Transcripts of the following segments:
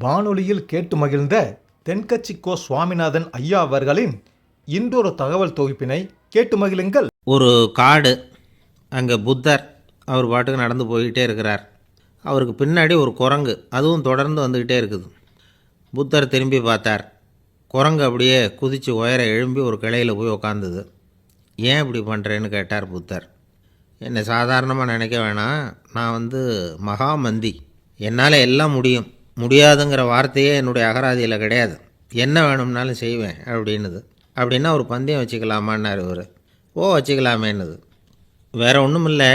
வானொலியில் கேட்டு மகிழ்ந்த தென்கட்சி கோ சுவாமிநாதன் ஐயா அவர்களின் இன்றொரு தகவல் தொகுப்பினை கேட்டு மகிழுங்கள். ஒரு காடு, அங்கே புத்தர் அவர் பாட்டுக்கு நடந்து போய்கிட்டே இருக்கிறார். அவருக்கு பின்னாடி ஒரு குரங்கு, அதுவும் தொடர்ந்து வந்துக்கிட்டே இருக்குது. புத்தர் திரும்பி பார்த்தார். குரங்கு அப்படியே குதித்து உயர எழும்பி ஒரு கிளையில் போய் உக்காந்துது. ஏன் இப்படி பண்ணுறேன்னு கேட்டார் புத்தர். என்னை சாதாரணமாக நினைக்க வேணாம், நான் மகாமந்தி, என்னால் எல்லாம் முடியும், முடியாதுங்கிற வார்த்தையே என்னுடைய அகராதியில் கிடையாது, என்ன வேணும்னாலும் செய்வேன் அப்படின்னுது. அப்படின்னா ஒரு பந்தயம் வச்சுக்கலாமான்னார் இவர். வச்சுக்கலாமேன்னுது. வேறு ஒன்றும் இல்லை,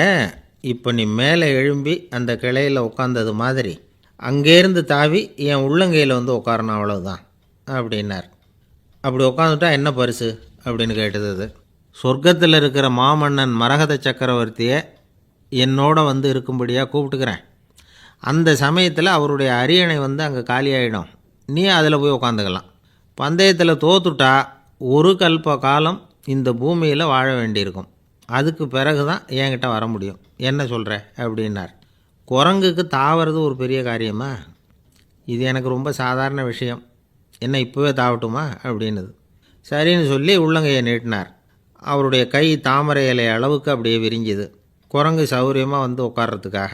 இப்போ நீ மேலே எழும்பி அந்த கிளையில் உட்காந்தது மாதிரி அங்கேருந்து தாவி என் உள்ளங்கையில் உட்காரணும், அவ்வளவுதான் அப்படின்னார். அப்படி உட்காந்துட்டா என்ன பரிசு அப்படின்னு கேட்டது அது. சொர்க்கத்தில் இருக்கிற மாமன்னன் மரகத சக்கரவர்த்தியை என்னோட இருக்கும்படியாக கூப்பிட்டுக்கிறேன். அந்த சமயத்தில் அவருடைய அரியணை அங்கே காலியாகிடும், நீ அதில் போய் உட்காந்துக்கலாம். பந்தயத்தில் தோத்துட்டா ஒரு கல்ப காலம் இந்த பூமியில் வாழ வேண்டியிருக்கும், அதுக்கு பிறகு தான் என்கிட்ட வர முடியும், என்ன சொல்கிற அப்படின்னார். குரங்குக்கு தாவறது ஒரு பெரிய காரியமா? இது எனக்கு ரொம்ப சாதாரண விஷயம், என்ன இப்போவே தாவட்டுமா அப்படின்னுது. சரின்னு சொல்லி உள்ளங்கையை நீட்டினார். அவருடைய கை தாமரை இலை அளவுக்கு அப்படியே விரிஞ்சுது. குரங்கு சௌகரியமாக உட்கார்றதுக்காக.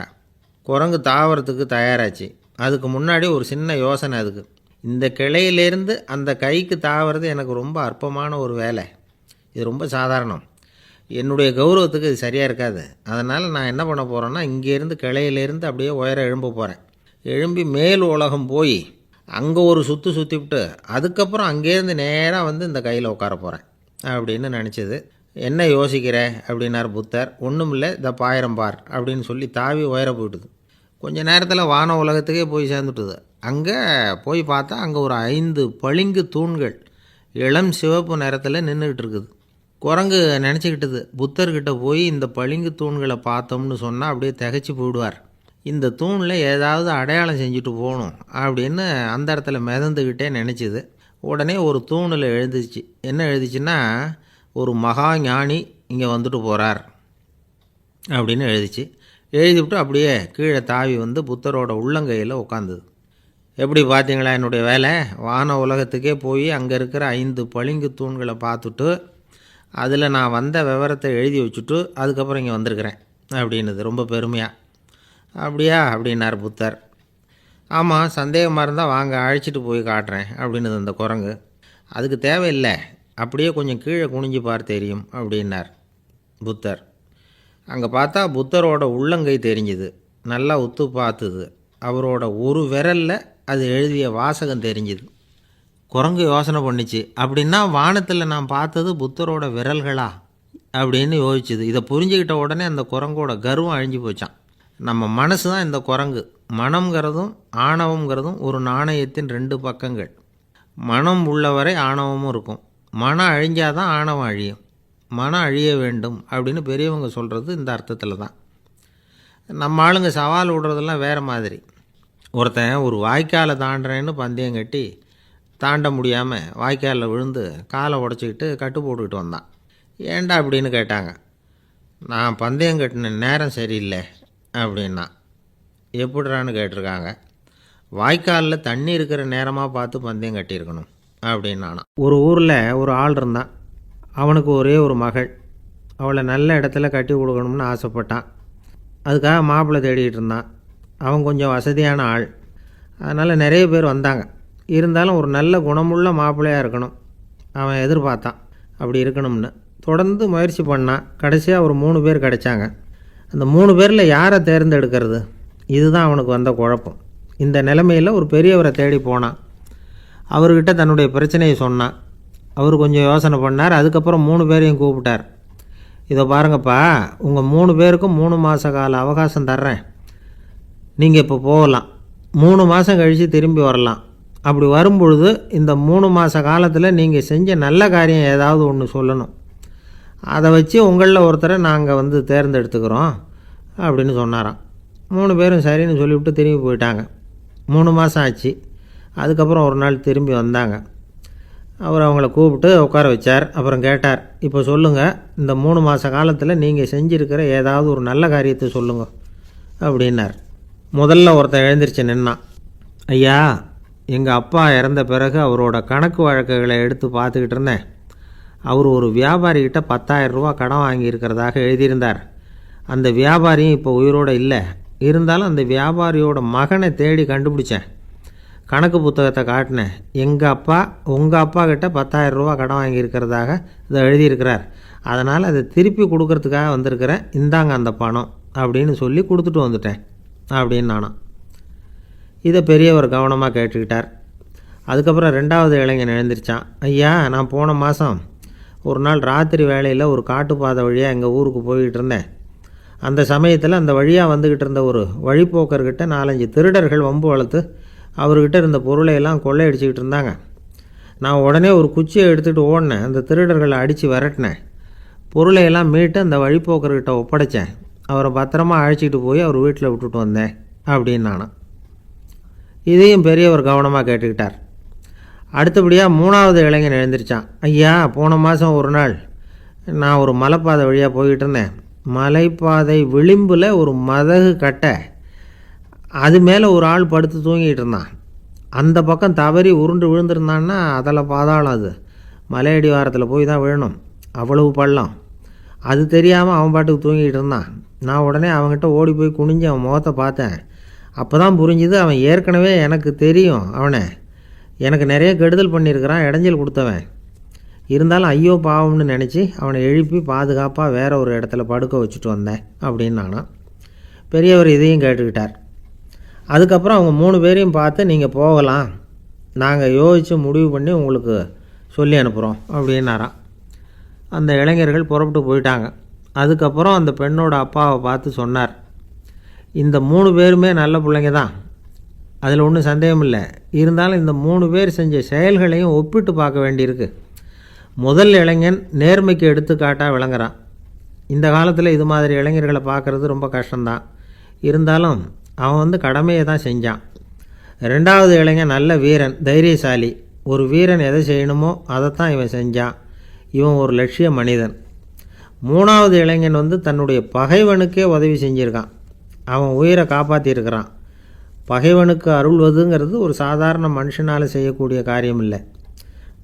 குரங்கு தாவறதுக்கு தயாராச்சு. அதுக்கு முன்னாடி ஒரு சின்ன யோசனை அதுக்கு. இந்த கிளையிலேருந்து அந்த கைக்கு தாவறது எனக்கு ரொம்ப அற்பமான ஒரு வேலை, இது ரொம்ப சாதாரணம், என்னுடைய கௌரவத்துக்கு இது சரியாக இருக்காது. அதனால் நான் என்ன பண்ண போகிறேன்னா, இங்கேருந்து கிளையிலேருந்து அப்படியே உயர எழும்ப போகிறேன். எழும்பி மேல் உலகம் போய் அங்கே ஒரு சுற்றிவிட்டு அதுக்கப்புறம் அங்கேருந்து நேராக இந்த கையில் உட்கார போகிறேன் அப்படின்னு நினச்சிது. என்ன யோசிக்கிற அப்படின்னார் புத்தர். ஒன்றும் இல்லை, இந்த பாயிரம் பார் அப்படின்னு சொல்லி தாவி உயர போயிட்டுது. கொஞ்ச நேரத்தில் வான உலகத்துக்கே போய் சேர்ந்துட்டுது. அங்கே போய் பார்த்தா அங்கே ஒரு 5 பளிங்கு தூண்கள் இளம் சிவப்பு நிறத்தில் நின்றுக்கிட்டு இருக்குது. குரங்கு நினச்சிக்கிட்டது, புத்தர்கிட்ட போய் இந்த பளிங்கு தூண்களை பார்த்தோம்னு சொன்னால் அப்படியே திகைச்சி போயிடுவார், இந்த தூணில் ஏதாவது அடையாளம் செஞ்சுட்டு போகணும் அப்படின்னு அந்த இடத்துல மிதந்துக்கிட்டே நினச்சிது. உடனே ஒரு தூணில் எழுதிச்சு. என்ன எழுதிச்சுன்னா, ஒரு மகா ஞானி இங்கே வந்துட்டு போகிறார் அப்படின்னு எழுதிச்சு. எழுதிவிட்டு அப்படியே கீழே தாவி புத்தரோட உள்ளங்கையில் உட்காந்துது. எப்படி பார்த்தீங்களா என்னுடைய வேலை? வான உலகத்துக்கே போய் அங்கே இருக்கிற 5 பளிங்கு தூண்களை பார்த்துட்டு அதில் நான் வந்த விவரத்தை எழுதி வச்சுட்டு அதுக்கப்புறம் இங்கே வந்திருக்கிறேன் அப்படின்னுது ரொம்ப பெருமையாக. அப்படியா அப்படின்னார் புத்தர். ஆமாம், சந்தேகமாக இருந்தால் வாங்க, அழைச்சிட்டு போய் காட்டுறேன் அப்படின்னுது அந்த குரங்கு. அதுக்கு தேவையில்லை, அப்படியே கொஞ்சம் கீழே குனிஞ்சு பார்த்து தெரியும் அப்படின்னார் புத்தர். அங்கே பார்த்தா புத்தரோட உள்ளங்கை தெரிஞ்சுது. நல்லா உத்து பார்த்துது. அவரோட ஒரு விரலில் அது எழுதிய வாசகம் தெரிஞ்சுது. குரங்கு யோசனை பண்ணிச்சு, அப்படின்னா வானத்தில் நான் பார்த்தது புத்தரோட விரல்களா அப்படின்னு யோசிச்சுது. இதை புரிஞ்சுக்கிட்ட உடனே அந்த குரங்கோட கர்வம் அழிஞ்சு போச்சான். நம்ம மனசு தான் இந்த குரங்கு. மனம்ங்கிறதும் ஆணவங்கிறதும் ஒரு நாணயத்தின் 2 பக்கங்கள். மனம் உள்ளவரை ஆணவமும் இருக்கும். மனம் அழிஞ்சாதான் ஆணவம் அழியும். மனம் அழிய வேண்டும் அப்படின்னு பெரியவங்க சொல்கிறது இந்த அர்த்தத்தில் தான். நம்ம ஆளுங்க சவால் விடுறதெல்லாம் வேறு மாதிரி. ஒருத்தன் ஒரு வாய்க்காலை தாண்டுறேன்னு பந்தயம் கட்டி தாண்ட முடியாமல் வாய்க்காலில் விழுந்து காலை உடச்சிக்கிட்டு கட்டு போட்டுக்கிட்டு வந்தான். ஏன்டா அப்படின்னு கேட்டாங்க. நான் பந்தயம் கட்டின நேரம் சரியில்லை அப்படின்னா. எப்படிறான்னு கேட்டிருக்காங்க. வாய்க்காலில் தண்ணி இருக்கிற நேரமாக பார்த்து பந்தயம் கட்டியிருக்கணும் அப்படின்னானா. ஒரு ஊரில் ஒரு ஆள் இருந்தான். அவனுக்கு ஒரே ஒரு மகள். அவளை நல்ல இடத்துல கட்டி கொடுக்கணும்னு ஆசைப்பட்டான். அதுக்காக மாப்பிள்ளை தேடிகிட்டு இருந்தான். அவன் கொஞ்சம் வசதியான ஆள், அதனால் நிறைய பேர் வந்தாங்க. இருந்தாலும் ஒரு நல்ல குணமுள்ள மாப்பிள்ளையாக இருக்கணும் அவன் எதிர்பார்த்தான். அப்படி இருக்கணும்னு தொடர்ந்து முயற்சி பண்ணான். கடைசியாக ஒரு 3 பேர் கிடைச்சாங்க. அந்த 3 பேரில் யாரை தேர்ந்தெடுக்கிறது, இதுதான் அவனுக்கு வந்த குழப்பம். இந்த நிலைமையில் ஒரு பெரியவரை தேடி போனான். அவர்கிட்ட தன்னுடைய பிரச்சனையை சொன்னான். அவர் கொஞ்சம் யோசனை பண்ணார். அதுக்கப்புறம் 3 பேரையும் கூப்பிட்டார். இதை பாருங்கப்பா, உங்கள் 3 பேருக்கும் 3 மாத கால அவகாசம் தர்றேன். நீங்கள் இப்போ போகலாம், 3 மாதம் கழித்து திரும்பி வரலாம். அப்படி வரும்பொழுது இந்த 3 மாத காலத்தில் நீங்கள் செஞ்ச நல்ல காரியம் ஏதாவது ஒன்று சொல்லணும். அதை வச்சு உங்களில் ஒருத்தரை நாங்கள் தேர்ந்தெடுத்துக்கிறோம் அப்படின்னு சொன்னாராம். 3 பேரும் சரின்னு சொல்லிவிட்டு திரும்பி போயிட்டாங்க. 3 மாதம் ஆச்சு. அதுக்கப்புறம் ஒரு நாள் திரும்பி வந்தாங்க. அவர் அவங்கள கூப்பிட்டு உட்கார வச்சார். அப்புறம் கேட்டார், இப்போ சொல்லுங்கள், இந்த 3 மாத காலத்தில் நீங்கள் செஞ்சுருக்கிற ஏதாவது ஒரு நல்ல காரியத்தை சொல்லுங்க அப்படின்னார். முதல்ல ஒருத்தன் எழுந்திரிச்சு நின்னான். ஐயா, எங்கள் அப்பா இறந்த பிறகு அவரோட கணக்கு வழக்குகளை எடுத்து பார்த்துக்கிட்டு இருந்தேன். அவர் ஒரு வியாபாரிகிட்ட 10,000 ரூபா கடன் வாங்கியிருக்கிறதாக எழுதியிருந்தார். அந்த வியாபாரியும் இப்போ உயிரோடு இல்லை. இருந்தாலும் அந்த வியாபாரியோட மகனை தேடி கண்டுபிடிச்சேன். கணக்கு புத்தகத்தை காட்டினேன். எங்கள் அப்பா உங்கள் அப்பா கிட்ட 10,000 ரூபா கடன் வாங்கியிருக்கிறதாக இதை எழுதியிருக்கிறார். அதனால் அதை திருப்பி கொடுக்கறதுக்காக வந்திருக்கிறேன். இந்தாங்க அந்த பணம் அப்படின்னு சொல்லி கொடுத்துட்டு வந்துட்டேன் அப்படின்னு நானும். இதை பெரியவர் கவனமாக கேட்டுக்கிட்டார். அதுக்கப்புறம் 2வது இளைஞன் எழுந்திரிச்சான். ஐயா, நான் போன மாதம் ஒரு நாள் ராத்திரி வேளையில் ஒரு காட்டுப்பாதை வழியாக எங்கள் ஊருக்கு போய்கிட்டு இருந்தேன். அந்த சமயத்தில் அந்த வழியாக வந்துக்கிட்டு இருந்த ஒரு வழிப்போக்கர்கிட்ட 4-5 திருடர்கள் வம்பு வளர்த்து அவர்கிட்ட இருந்த பொருளையெல்லாம் கொள்ளையடிச்சிக்கிட்டு இருந்தாங்க. நான் உடனே ஒரு குச்சியை எடுத்துகிட்டு ஓடினேன். அந்த திருடர்களை அடித்து விரட்டினேன். பொருளையெல்லாம் மீட்டு அந்த வழிப்போக்கர்கிட்ட ஒப்படைச்சேன். அவரை பத்திரமா அழைச்சிட்டு போய் அவர் வீட்டில் விட்டுட்டு வந்தேன் அப்படின்னு நானும். இதையும் பெரியவர் கவனமாக கேட்டுக்கிட்டார். அடுத்தபடியாக 3வது இளைஞன் எழுந்திரிச்சான். ஐயா, போன மாதம் ஒரு நாள் நான் ஒரு மலைப்பாதை வழியாக போய்கிட்டு இருந்தேன். மலைப்பாதை விளிம்பில் ஒரு மதகு கட்டை, அது மேலே ஒரு ஆள் படுத்து தூங்கிட்டு இருந்தான். அந்த பக்கம் தவறி உருண்டு விழுந்திருந்தான்னா அதில் பாதாளம். அது மலையடி வாரத்தில் போய் தான் விழணும். அவ்வளவு பள்ளம். அது தெரியாமல் அவன் பாட்டுக்கு தூங்கிட்டு இருந்தான். நான் உடனே அவன்கிட்ட ஓடி போய் குனிஞ்சு அவன் முகத்தை பார்த்தேன். அப்போ தான் புரிஞ்சுது, அவன் ஏற்கனவே எனக்கு தெரியும். அவனை எனக்கு நிறைய கெடுதல் பண்ணியிருக்கிறான், இடைஞ்சல் கொடுத்தவன். இருந்தாலும் ஐயோ பாவம்னு நினச்சி அவனை எழுப்பி பாதுகாப்பாக வேற ஒரு இடத்துல படுக்க வச்சுட்டு வந்தேன் அப்படின்னு நானும். பெரியவர் இதையும் கேட்டுக்கிட்டார். அதுக்கப்புறம் அவங்க 3 பேரையும் பார்த்து, நீங்கள் போகலாம், நாங்கள் யோசித்து முடிவு பண்ணி உங்களுக்கு சொல்லி அனுப்புகிறோம் அப்படின்னாராம். அந்த இளைஞர்கள் புறப்பட்டு போயிட்டாங்க. அதுக்கப்புறம் அந்த பெண்ணோட அப்பாவை பார்த்து சொன்னார், இந்த 3 பேருமே நல்ல பிள்ளைங்க தான், அதில் ஒன்றும் சந்தேகம் இல்லை. இருந்தாலும் இந்த 3 பேர் செஞ்ச செயல்களையும் ஒப்பிட்டு பார்க்க வேண்டியிருக்கு. முதல் இளைஞன் நேர்மைக்கு எடுத்துக்காட்டாக விளங்குறான். இந்த காலத்தில் இது மாதிரி இளைஞர்களை பார்க்குறது ரொம்ப கஷ்டம்தான். இருந்தாலும் அவன் கடமையை தான் செஞ்சான். 2வது இளைஞன் நல்ல வீரன், தைரியசாலி. ஒரு வீரன் எதை செய்யணுமோ அதைத்தான் இவன் செஞ்சான். இவன் ஒரு லட்சிய மனிதன். 3வது இளைஞன் தன்னுடைய பகைவனுக்கே உதவி செஞ்சுருக்கான். அவன் உயிரை காப்பாற்றியிருக்கிறான். பகைவனுக்கு அருள்வதுங்கிறது ஒரு சாதாரண மனுஷனால் செய்யக்கூடிய காரியம் இல்லை.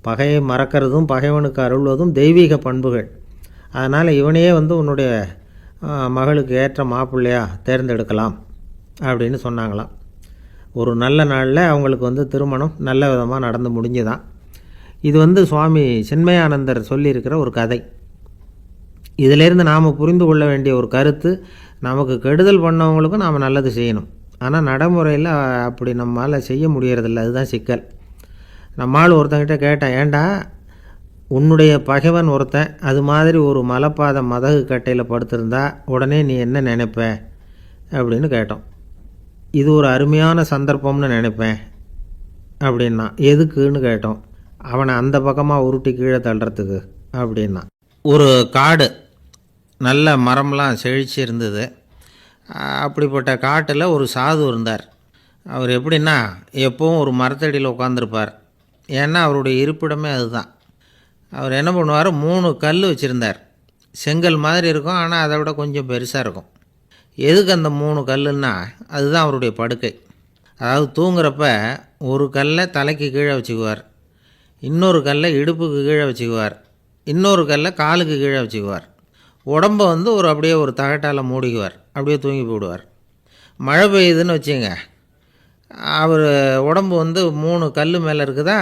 பகையை மறக்கிறதும் பகைவனுக்கு அருள்வதும் தெய்வீக பண்புகள். அதனால் இவனையே உன்னுடைய மகளுக்கு ஏற்ற மாப்பிள்ளையாக தேர்ந்தெடுக்கலாம் அப்படின்னு சொன்னாங்களாம். ஒரு நல்ல நாளில் அவங்களுக்கு திருமணம் நல்ல விதமாக நடந்து முடிஞ்சுதான். இது சுவாமி சின்மயானந்தர் சொல்லியிருக்கிற ஒரு கதை. இதிலேருந்து நாம் புரிந்து கொள்ள வேண்டிய ஒரு கருத்து, நமக்கு கெடுதல் பண்ணவங்களுக்கும் நாம் நல்லது செய்யணும். ஆனால் நடைமுறையில் அப்படி நம்மளால் செய்ய முடியறதில்ல. அதுதான் சிக்கல். நம்மால் ஒருத்தங்கிட்ட கேட்டேன், ஏண்டா உன்னுடைய பகைவன் ஒருத்தன் அது மாதிரி ஒரு மலைப்பாதை மதகு கட்டையில் படுத்திருந்தா உடனே நீ என்ன நினைப்ப அப்படின்னு கேட்டோம். இது ஒரு அருமையான சந்தர்ப்பம்னு நினைப்பேன் அப்படின்னா. எதுக்குன்னு கேட்டோம். அவனை அந்த பக்கமாக உருட்டி கீழே தள்ளுறதுக்கு அப்படின்னா. ஒரு காடு, நல்ல மரம்லாம் செழிச்சு இருந்தது. அப்படிப்பட்ட காட்டில் ஒரு சாது இருந்தார். அவர் எப்படின்னா எப்போவும் ஒரு மரத்தடியில் உட்காந்துருப்பார். ஏன்னா அவருடைய இருப்பிடமே அதுதான். அவர் என்ன பண்ணுவார், 3 கல் வச்சுருந்தார். செங்கல் மாதிரி இருக்கும், ஆனால் அதை விட கொஞ்சம் பெருசாக இருக்கும். எதுக்கு அந்த 3 கல்லுன்னா அதுதான் அவருடைய படுக்கை. அதாவது தூங்குறப்ப ஒரு கல்லை தலைக்கு கீழே வச்சுக்குவார், இன்னொரு கல்லை இடுப்புக்கு கீழே வச்சுக்குவார், இன்னொரு கல்லை காலுக்கு கீழே வச்சுக்குவார். உடம்பை ஒரு அப்படியே ஒரு தகட்டால் மூடிக்குவார். அப்படியே தூங்கி போடுவார். மழை பெய்யுதுன்னு வச்சுங்க, அவர் உடம்பு 3 கல் மேலே இருக்குதா,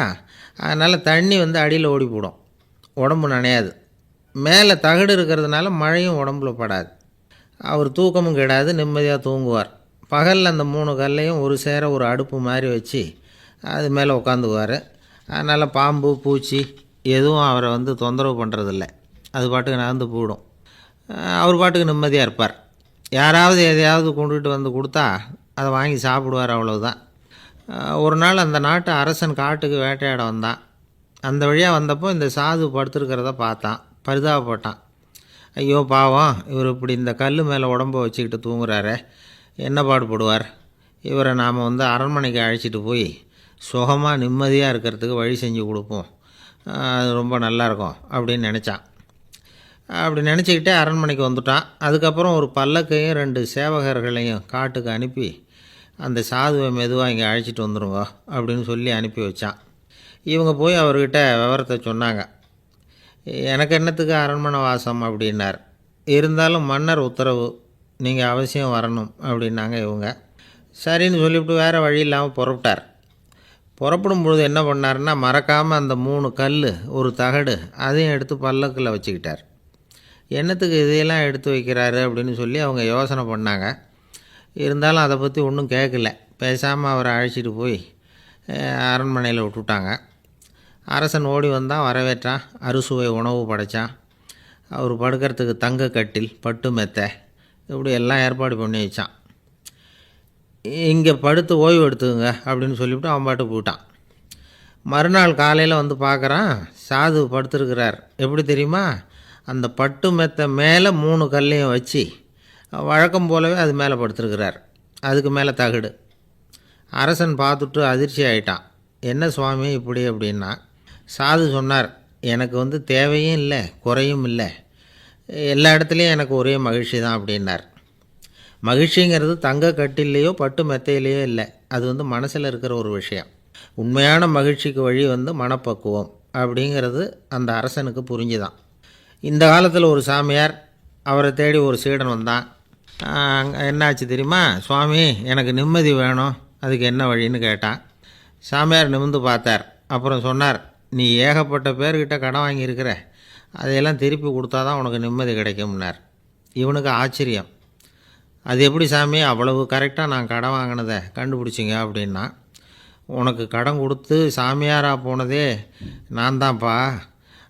அதனால் தண்ணி அடியில் ஓடி போடும், உடம்பு நனையாது. மேலே தகடு இருக்கிறதுனால மழையும் உடம்புல படாது. அவர் தூக்கமும் கெடாது, நிம்மதியாக தூங்குவார். பகலில் அந்த 3 கல்லையும் ஒரு சேர ஒரு அடுப்பு மாதிரி வச்சு அது மேலே உட்காந்துக்குவார். அதனால் பாம்பு பூச்சி எதுவும் அவரை தொந்தரவு பண்ணுறதில்ல. அது பாட்டுக்கு நடந்து போயிடும். அவர் பாட்டுக்கு நிம்மதியாக இருப்பார். யாராவது எதையாவது கொண்டுகிட்டு கொடுத்தா அதை வாங்கி சாப்பிடுவார், அவ்வளவுதான். ஒரு நாள் அந்த நாட்டு அரசன் காட்டுக்கு வேட்டையாட வந்தான். அந்த வழியாக வந்தப்போ இந்த சாது படுத்துருக்கிறத பார்த்தான், பரிதாபப்பட்டான். ஐயோ பாவம், இவர் இப்படி இந்த கல் மேலே உடம்பை வச்சுக்கிட்டு தூங்குறாரே, என்ன பாடுபடுவார். இவரை நாம் அரண்மனைக்கு அழைச்சிட்டு போய் சுகமாக நிம்மதியாக இருக்கிறதுக்கு வழி செஞ்சு கொடுப்போம், அது ரொம்ப நல்லாயிருக்கும் அப்படின்னு நினச்சான். அப்படி நினச்சிக்கிட்டே அரண்மனைக்கு வந்துட்டான். அதுக்கப்புறம் ஒரு பல்லக்கையும் 2 சேவகர்களையும் காட்டுக்கு அனுப்பி அந்த சாதுவை மெதுவாக இங்கே அழைச்சிட்டு வந்துருங்க அப்படின்னு சொல்லி அனுப்பி வச்சான். இவங்க போய் அவர்கிட்ட விவரத்தை சொன்னாங்க. எனக்கு என்னத்துக்கு அரண்மனை வாசம் அப்படின்னார். இருந்தாலும் மன்னர் உத்தரவு, நீங்கள் அவசியம் வரணும் அப்படின்னாங்க இவங்க. சரின்னு சொல்லிவிட்டு வேறு வழி இல்லாமல் புறப்பட்டார். புறப்படும் பொழுது என்ன பண்ணார்னா, மறக்காமல் அந்த 3 கல், ஒரு தகடு அதையும் எடுத்து பல்லக்கில் வச்சுக்கிட்டார். என்னத்துக்கு இதையெல்லாம் எடுத்து வைக்கிறாரு அப்படின்னு சொல்லி அவங்க யோசனை பண்ணாங்க. இருந்தாலும் அதை பற்றி ஒன்றும் கேட்கல. பேசாமல் அவரை அழைச்சிட்டு போய் அரண்மனையில் விட்டுட்டாங்க. அரசன் ஓடி வந்தான், வரவேற்றான், அறுசுவை உணவு படைத்தான். அவர் படுக்கிறதுக்கு தங்க கட்டில், பட்டு மெத்தை, இப்படி எல்லாம் ஏற்பாடு பண்ணி வச்சான். இங்கே படுத்து ஓய்வு எடுத்துக்குங்க அப்படின்னு சொல்லிவிட்டு அவன் பாட்டு போயிட்டான். மறுநாள் காலையில் வந்து பார்க்குறான், சாது படுத்துருக்கிறார். எப்படி தெரியுமா? அந்த பட்டு மெத்தை மேலே 3 கல்லையும் வச்சு வழக்கம் போலவே அது மேலே படுத்துருக்கிறார். அதுக்கு மேலே தகடு. அரசன் பார்த்துட்டு அதிர்ச்சி ஆகிட்டான். என்ன சுவாமி இப்படி அப்படின்னா, சாது சொன்னார், எனக்கு தேவையும் இல்லை குறையும் இல்லை, எல்லா இடத்துலையும் எனக்கு ஒரே மகிழ்ச்சி தான் அப்படின்னார். மகிழ்ச்சிங்கிறது தங்க கட்டிலேயோ பட்டு மெத்தையிலேயோ இல்லை, அது மனசில் இருக்கிற ஒரு விஷயம். உண்மையான மகிழ்ச்சிக்கு வழி மனப்பக்குவம் அப்படிங்கிறது அந்த அரசனுக்கு புரிஞ்சுதான். இந்த காலத்தில் ஒரு சாமியார், அவரை தேடி ஒரு சீடன் வந்தான். என்னாச்சு தெரியுமா? சுவாமி, எனக்கு நிம்மதி வேணும், அதுக்கு என்ன வழின்னு கேட்டான். சாமியார் நிமிர்ந்து பார்த்தார். அப்புறம் சொன்னார், நீ ஏகப்பட்ட பேர்கிட்ட கடன் வாங்கியிருக்கிற, அதையெல்லாம் திருப்பி கொடுத்தா தான் உனக்கு நிம்மதி கிடைக்கும்னார். இவனுக்கு ஆச்சரியம். அது எப்படி சாமி, அவ்வளவு கரெக்டாக நான் கடன் வாங்கினதை கண்டுபிடிச்சிங்க அப்படின்னா, உனக்கு கடன் கொடுத்து சாமியாராக போனதே நான் தான்ப்பா,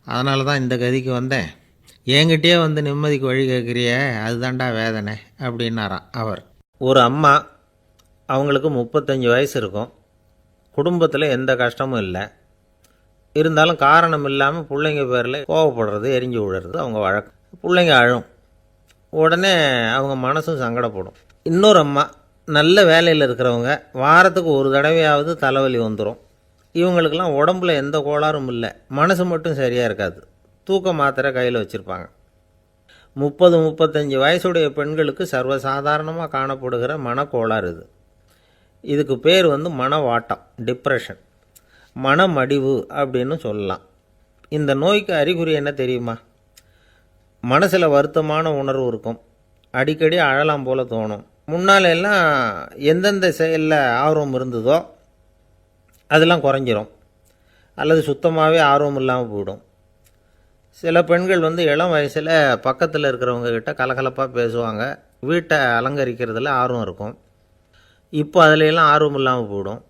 அதனால தான் இந்த கதிக்கு வந்தேன். என்கிட்டயே நிம்மதிக்கு வழி கேட்குறியே, அதுதான்டா வேதனை அப்படின்னாராம் அவர். ஒரு அம்மா, அவங்களுக்கு 35 வயசு இருக்கும். குடும்பத்தில் எந்த கஷ்டமும் இல்லை. இருந்தாலும் காரணம் இல்லாமல் பிள்ளைங்க பேரில் கோவப்படுறது, எரிஞ்சு விழுறது அவங்க வழக்கம். பிள்ளைங்க அழும். உடனே அவங்க மனசும் சங்கடப்படும். இன்னொரு அம்மா, நல்ல வேலையில் இருக்கிறவங்க, வாரத்துக்கு ஒரு தடவையாவது தலைவலி வந்துடும். இவங்களுக்கெல்லாம் உடம்புல எந்த கோளாறும் இல்லை, மனசு மட்டும் சரியாக இருக்காது. தூக்க மாத்திரை கையில் வச்சுருப்பாங்க. 30-35 வயசுடைய பெண்களுக்கு சர்வசாதாரணமாக காணப்படுகிற மனக்கோளாறு இது. இதுக்கு பேர் மனவாட்டம், டிப்ரெஷன், மனமடிவு அப்படின்னு சொல்லலாம். இந்த நோய்க்கு அறிகுறி என்ன தெரியுமா? மனசில் வருத்தமான உணர்வு இருக்கும், அடிக்கடி அழலாம் போல தோணும். முன்னால் எல்லாம் எந்தெந்த செயலில் ஆர்வம் இருந்ததோ அதெல்லாம் குறைஞ்சிரும், அல்லது சுத்தமாகவே ஆர்வம் இல்லாமல் போயிடும். சில பெண்கள் இளம் வயசில் பக்கத்தில் இருக்கிறவங்க கிட்ட கலகலப்பாக பேசுவாங்க, வீட்டை அலங்கரிக்கிறதுல ஆர்வம் இருக்கும். இப்போ அதிலெல்லாம் ஆர்வம் இல்லாமல் போயிடும்.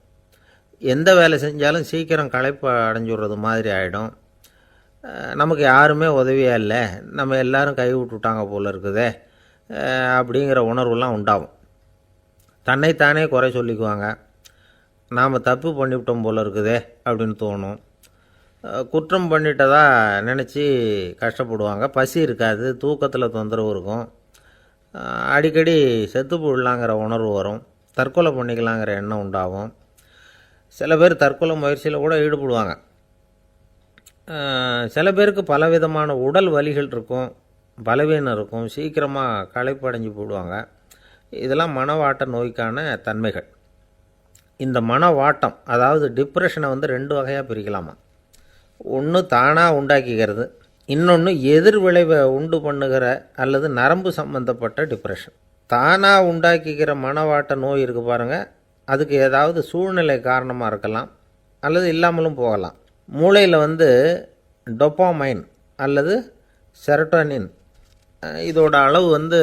எந்த வேலை செஞ்சாலும் சீக்கிரம் களைப்பு அடைஞ்சுடுறது மாதிரி ஆகிடும். நமக்கு யாருமே உதவியாக இல்லை, நம்ம எல்லோரும் கை விட்டுட்டாங்க போல் இருக்குதே அப்படிங்கிற உணர்வுலாம் உண்டாகும். தன்னைத்தானே குறை சொல்லிக்குவாங்க. நாம் தப்பு பண்ணிவிட்டோம் போல் இருக்குதே அப்படின்னு தோணும். குற்றம் பண்ணிட்டதா நினச்சி கஷ்டப்படுவாங்க. பசி இருக்காது, தூக்கத்தில் தொந்தரவு இருக்கும். அடிக்கடி செத்து போடலாங்கிற உணர்வு வரும். தற்கொலை பண்ணிக்கலாங்கிற எண்ணம் உண்டாகும். சில பேர் தற்கொலை முயற்சியில் கூட ஈடுபடுவாங்க. சில பேருக்கு பலவிதமான உடல் வலிகள் இருக்கும், பலவீனம் இருக்கும், சீக்கிரமாக களைப்படைஞ்சு போடுவாங்க. இதெல்லாம் மனவாட்ட நோய்க்கான தன்மைகள். இந்த மனவாட்டம், அதாவது டிப்ரெஷனை 2 வகையாக பிரிக்கலாமா. ஒன்று தானாக உண்டாக்கிக்கிறது, இன்னொன்று எதிர் விளைவை உண்டு பண்ணுகிற அல்லது நரம்பு சம்பந்தப்பட்ட டிப்ரெஷன். தானாக உண்டாக்கிக்கிற மனவாட்ட நோய் இருக்குது பாருங்கள், அதுக்கு ஏதாவது சூழ்நிலை காரணமாக இருக்கலாம், அல்லது இல்லாமலும் போகலாம். மூளையில் டொப்பாமைன் அல்லது செரட்டோனின் இதோட அளவு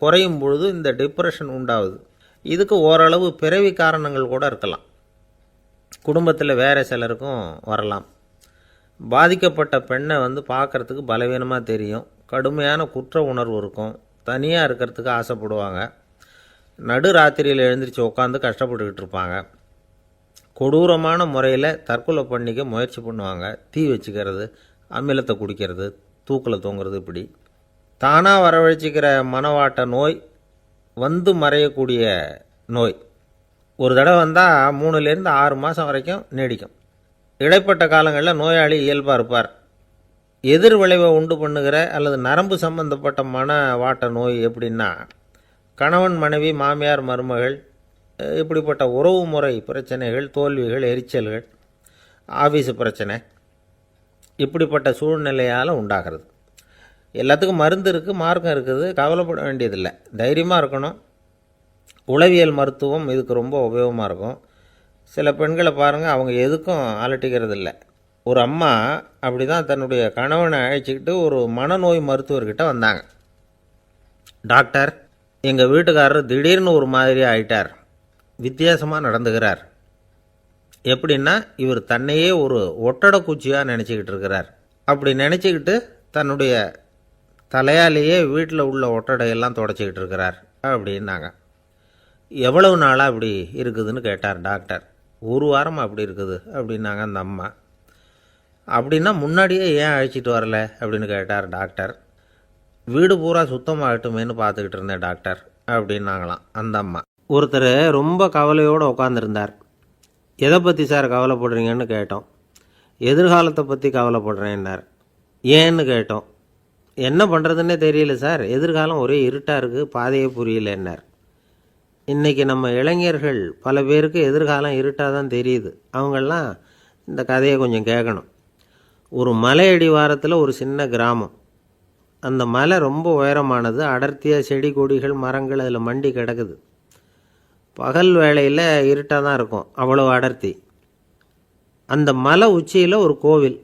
குறையும் பொழுது இந்த டிப்ரெஷன் உண்டாகுது. இதுக்கு ஓரளவு பிறவி காரணங்கள் கூட இருக்கலாம். குடும்பத்தில் வேறு சிலருக்கும் வரலாம். பாதிக்கப்பட்ட பெண்ணை பார்க்குறதுக்கு பலவீனமாக தெரியும், கடுமையான குற்ற உணர்வு இருக்கும், தனியாக இருக்கிறதுக்கு ஆசைப்படுவாங்க, நடு ராத்திரியில் எழுந்திரிச்சு உட்காந்து கஷ்டப்பட்டுக்கிட்டு இருப்பாங்க, கொடூரமான முறையில் தற்கொலை பண்ணிக்க முயற்சி பண்ணுவாங்க, தீ வச்சுக்கிறது, அமிலத்தை குடிக்கிறது, தூக்கில் தூங்குறது. இப்படி தானாக வரவழைச்சிக்கிற மனவாட்ட நோய் மறையக்கூடிய நோய். ஒரு தடவை வந்தால் 3லேருந்து 6 மாதம் வரைக்கும் நீடிக்கும். இடைப்பட்ட காலங்களில் நோயாளி இயல்பாக இருப்பார். எதிர் விளைவை உண்டு பண்ணுகிற அல்லது நரம்பு சம்பந்தப்பட்ட மனவாட்ட நோய் எப்படின்னா, கணவன் மனைவி, மாமியார் மருமகள், இப்படிப்பட்ட உறவு முறை பிரச்சனைகள், தோல்விகள், எரிச்சல்கள், ஆஃபீஸு பிரச்சனை இப்படிப்பட்ட சூழ்நிலையால் உண்டாகிறது. எல்லாத்துக்கும் மருந்து இருக்குது, மார்க்கம் இருக்குது, கவலைப்பட வேண்டியதில்லை, தைரியமாக இருக்கணும். உளவியல் மருத்துவம் இதுக்கு ரொம்ப உபயோகமாக இருக்கும். சில பெண்களை பாருங்கள், அவங்க எதுக்கும் அலட்டிக்கிறது இல்லை. ஒரு அம்மா அப்படி தான் தன்னுடைய கணவனை அழைச்சிக்கிட்டு ஒரு மனநோய் மருத்துவர்கிட்ட வந்தாங்க. டாக்டர், எங்கள் வீட்டுக்காரர் திடீர்னு ஒரு மாதிரி ஆயிட்டார், வித்தியாசமாக நடந்துக்கிறார். எப்படின்னா, இவர் தன்னையே ஒரு ஒட்டடை குச்சியாக நினச்சிக்கிட்டு இருக்கிறார். அப்படி நினச்சிக்கிட்டு தன்னுடைய தலையாலேயே வீட்டில் உள்ள ஒட்டடையெல்லாம் தொடச்சிக்கிட்டு இருக்கிறார் அப்படின்னாங்க. எவ்வளவு நாளாக அப்படி இருக்குதுன்னு கேட்டார் டாக்டர். 1 வாரமாக அப்படி இருக்குது அப்படின்னாங்க அந்த அம்மா. அப்படின்னா முன்னாடியே ஏன் அழைச்சிட்டு வரல அப்படின்னு கேட்டார் டாக்டர். வீடு பூரா சுத்தமாகட்டுமேனு பார்த்துக்கிட்டு இருந்தேன் டாக்டர் அப்படின்னாங்களாம் அந்த அம்மா. ஒருத்தர் ரொம்ப கவலையோடு உட்காந்துருந்தார். எதை பற்றி சார் கவலைப்படுறீங்கன்னு கேட்டோம். எதிர்காலத்தை பற்றி கவலைப்படுறேன்னார். ஏன்னு கேட்டோம். என்ன பண்ணுறதுன்னே தெரியல சார், எதிர்காலம் ஒரே இருட்டாக இருக்குது, பாதையே புரியலன்னார். இன்றைக்கி நம்ம இளைஞர்கள் பல பேருக்கு எதிர்காலம் இருட்டாக தான் தெரியுது. அவங்கெல்லாம் இந்த கதையை கொஞ்சம் கேட்கணும். ஒரு மலை அடிவாரத்தில் ஒரு சின்ன கிராமம். அந்த மலை ரொம்ப உயரமானது, அடர்த்தியாக செடி கொடிகள் மரங்கள் அதில் மண்டி கிடக்குது. பகல் வேளையில் இருட்டாக தான் இருக்கும், அவ்வளோ அடர்த்தி. அந்த மலை உச்சியில் ஒரு கோவில்.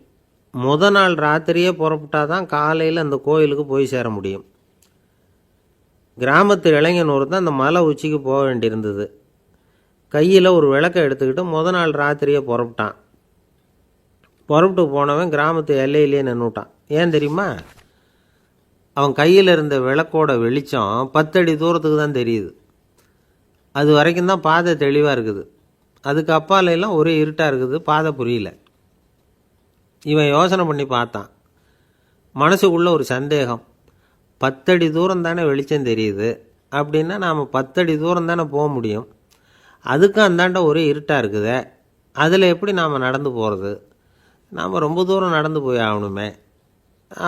நாள் ராத்திரியே புறப்பட்டால் தான் காலையில் அந்த கோயிலுக்கு போய் சேர முடியும். கிராமத்து இளைஞன் ஒருத்தன் அந்த மலை உச்சிக்கு போக வேண்டியிருந்தது. கையில் ஒரு விளக்கை எடுத்துக்கிட்டு நாள் ராத்திரியே புறப்பட்டான். புறப்பட்டு போனவன் கிராமத்து எல்லையிலேயே நின்றுட்டான். ஏன் தெரியுமா? அவன் கையில் இருந்த விளக்கோட வெளிச்சம் 10 அடி தூரத்துக்கு தான் தெரியுது. அது வரைக்கும் தான் பாதை தெளிவாக இருக்குது. அதுக்கு அப்பாலெல்லாம் ஒரே இருட்டாக இருக்குது, பாதை புரியல. இவன் யோசனை பண்ணி பார்த்தான். மனசுக்குள்ளே ஒரு சந்தேகம். 10 அடி தூரம் தானே வெளிச்சம் தெரியுது, அப்படின்னா நாம் 10 அடி தூரம் தானே போக முடியும். அதுக்கும் அந்தாண்ட ஒரே இருட்டாக இருக்குதே, அதில் எப்படி நாம் நடந்து போகிறது? நாம் ரொம்ப தூரம் நடந்து போய் ஆகணுமே.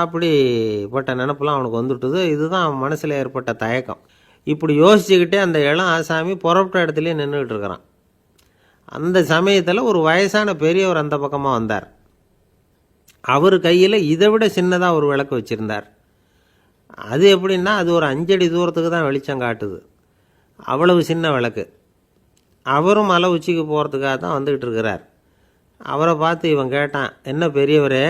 அப்படிப்பட்ட நினப்பெல்லாம் அவனுக்கு வந்துவிட்டுது. இதுதான் அவன் மனசில் ஏற்பட்ட தயக்கம். இப்படி யோசிச்சுக்கிட்டே அந்த இளம் ஆசாமி புறப்பட்ட இடத்துலையே நின்றுக்கிட்டு இருக்கிறான். அந்த சமயத்தில் ஒரு வயசான பெரியவர் அந்த பக்கமாக வந்தார். அவர் கையில் இதை விட சின்னதாக ஒரு விளக்கு வச்சுருந்தார். அது எப்படின்னா, அது ஒரு 5 அடி தூரத்துக்கு தான் வெளிச்சம் காட்டுது, அவ்வளவு சின்ன விளக்கு. அவரும் மலை உச்சிக்கு போகிறதுக்காக தான் வந்துக்கிட்டு இருக்கிறார். அவரை பார்த்து இவன் கேட்டான், என்ன பெரியவரே,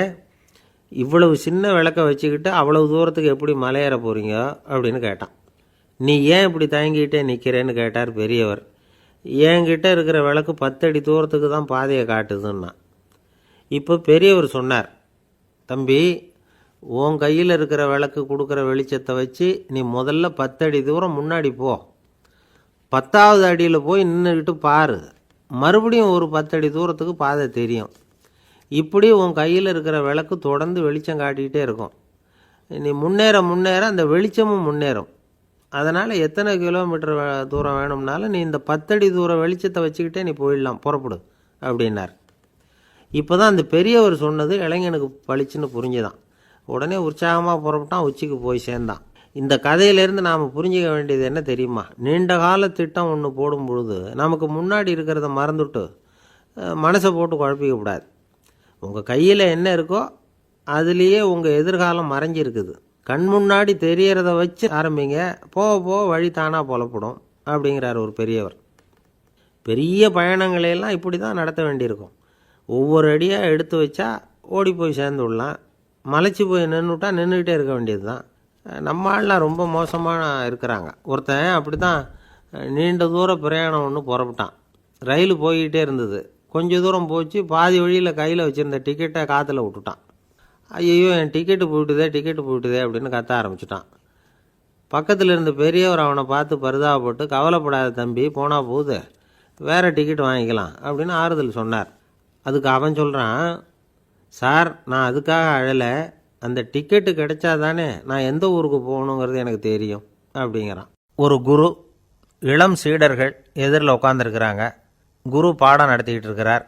இவ்வளவு சின்ன விளக்கை வச்சுக்கிட்டு அவ்வளவு தூரத்துக்கு எப்படி மலையேற போகிறீங்க அப்படின்னு கேட்டான். நீ ஏன் இப்படி தயங்கிக்கிட்டே நிற்கிறேன்னு கேட்டார் பெரியவர். என்கிட்ட இருக்கிற விளக்கு 10 அடி தூரத்துக்கு தான் பாதையை காட்டுதுன்னா. இப்போ பெரியவர் சொன்னார், தம்பி, உன் கையில் இருக்கிற விளக்கு கொடுக்குற வெளிச்சத்தை வச்சு நீ முதல்ல 10 அடி தூரம் முன்னாடி போ. 10வது அடியில் போய் நின்றுக்கிட்டு பாரு, மறுபடியும் ஒரு 10 அடி தூரத்துக்கு பாதை தெரியும். இப்படி உன் கையில் இருக்கிற விளக்கு தொடர்ந்து வெளிச்சம் காட்டிக்கிட்டே இருக்கும். நீ முன்னேற முன்னேற அந்த வெளிச்சமும் முன்னேறும். அதனால் எத்தனை கிலோமீட்டர் தூரம் வேணும்னாலும் நீ இந்த 10 அடி தூரம் வெளிச்சத்தை வச்சுக்கிட்டே நீ போயிடலாம், புறப்படு அப்படின்னார். இப்போ தான் அந்த பெரியவர் சொன்னது இளைஞனுக்கு பளிச்சுன்னு புரிஞ்சுதான். உடனே உற்சாகமாக புறப்பட்டான், உச்சிக்கு போய் சேர்ந்தான். இந்த கதையிலேருந்து நாம் புரிஞ்சிக்க வேண்டியது என்ன தெரியுமா? நீண்ட கால திட்டம் ஒன்று போடும் பொழுது நமக்கு முன்னாடி இருக்கிறத மறந்துவிட்டு மனசை போட்டு குழப்பிக்க கூடாது. உங்கள் கையில் என்ன இருக்கோ அதுலேயே உங்கள் எதிர்காலம் மறைஞ்சிருக்குது. கண் முன்னாடி தெரியறத வச்சு ஆரம்பிங்க, போக போக வழி தானாக புலப்படும் அப்படிங்கிறார் ஒரு பெரியவர். பெரிய பயணங்களையெல்லாம் இப்படி தான் நடத்த வேண்டியிருக்கும். ஒவ்வொரு அடியாக எடுத்து வச்சா ஓடி போய் சேர்ந்து விடலாம். மலைச்சி போய் நின்றுட்டா நின்றுக்கிட்டே இருக்க வேண்டியது தான். நம்ம ஆள்லாம் ரொம்ப மோசமாக இருக்கிறாங்க. ஒருத்தன் அப்படி தான் நீண்ட தூர பிரயாணம் ஒன்று புறப்பட்டான். ரயில் போய்கிட்டே இருந்தது. கொஞ்சம் தூரம் போச்சு, பாதி வழியில் கையில் வச்சுருந்த டிக்கெட்டை காற்றுல விட்டுட்டான். ஐயோ, என் டிக்கெட்டு போயிட்டுதே அப்படின்னு கத்த ஆரம்பிச்சிட்டான். பக்கத்தில் இருந்த பெரியவர் அவனை பார்த்து பரிதாபப்பட்டு, கவலைப்படாத தம்பி, போனால் போகுது, வேறு டிக்கெட் வாங்கிக்கலாம் அப்படின்னு ஆறுதல் சொன்னார். அதுக்கு அவன் சொல்கிறான், சார், நான் அதுக்காக அழலை, அந்த டிக்கெட்டு கிடைச்சா தானே நான் எந்த ஊருக்கு போகணுங்கிறது எனக்கு தெரியும் அப்படிங்கிறான். ஒரு குரு, இளம் சீடர்கள் எதிரில் உட்காந்துருக்கிறாங்க. குரு பாடம் நடத்திக்கிட்டு இருக்கிறார்.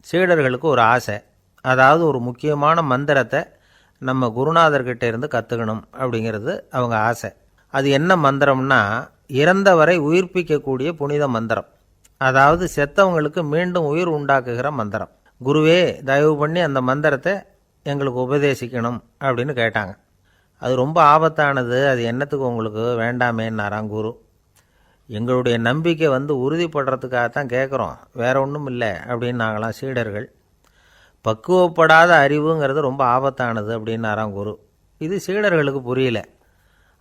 சீடர்களுக்கு ஒரு ஆசை, அதாவது ஒரு முக்கியமான மந்திரத்தை நம்ம குருநாதர்கிட்ட இருந்து கற்றுக்கணும் அப்படிங்கிறது அவங்க ஆசை. அது என்ன மந்திரம்னா, இறந்தவரை உயிர்ப்பிக்கக்கூடிய புனித மந்திரம். அதாவது செத்தவங்களுக்கு மீண்டும் உயிர் உண்டாக்குகிற மந்திரம். குருவே, தயவு பண்ணி அந்த மந்திரத்தை எங்களுக்கு உபதேசிக்கணும் அப்படின்னு கேட்டாங்க. அது ரொம்ப ஆபத்தானது, அது என்னத்துக்கு உங்களுக்கு வேண்டாமேன்னாராம் குரு. எங்களுடைய நம்பிக்கை உறுதிப்படுறதுக்காகத்தான் கேட்குறோம், வேற ஒன்றும் இல்லை அப்படின்னாங்களாம் சீடர்கள். பக்குவப்படாத அறிவுங்கிறது ரொம்ப ஆபத்தானது அப்படின்னாராம் குரு. இது சீடர்களுக்கு புரியல.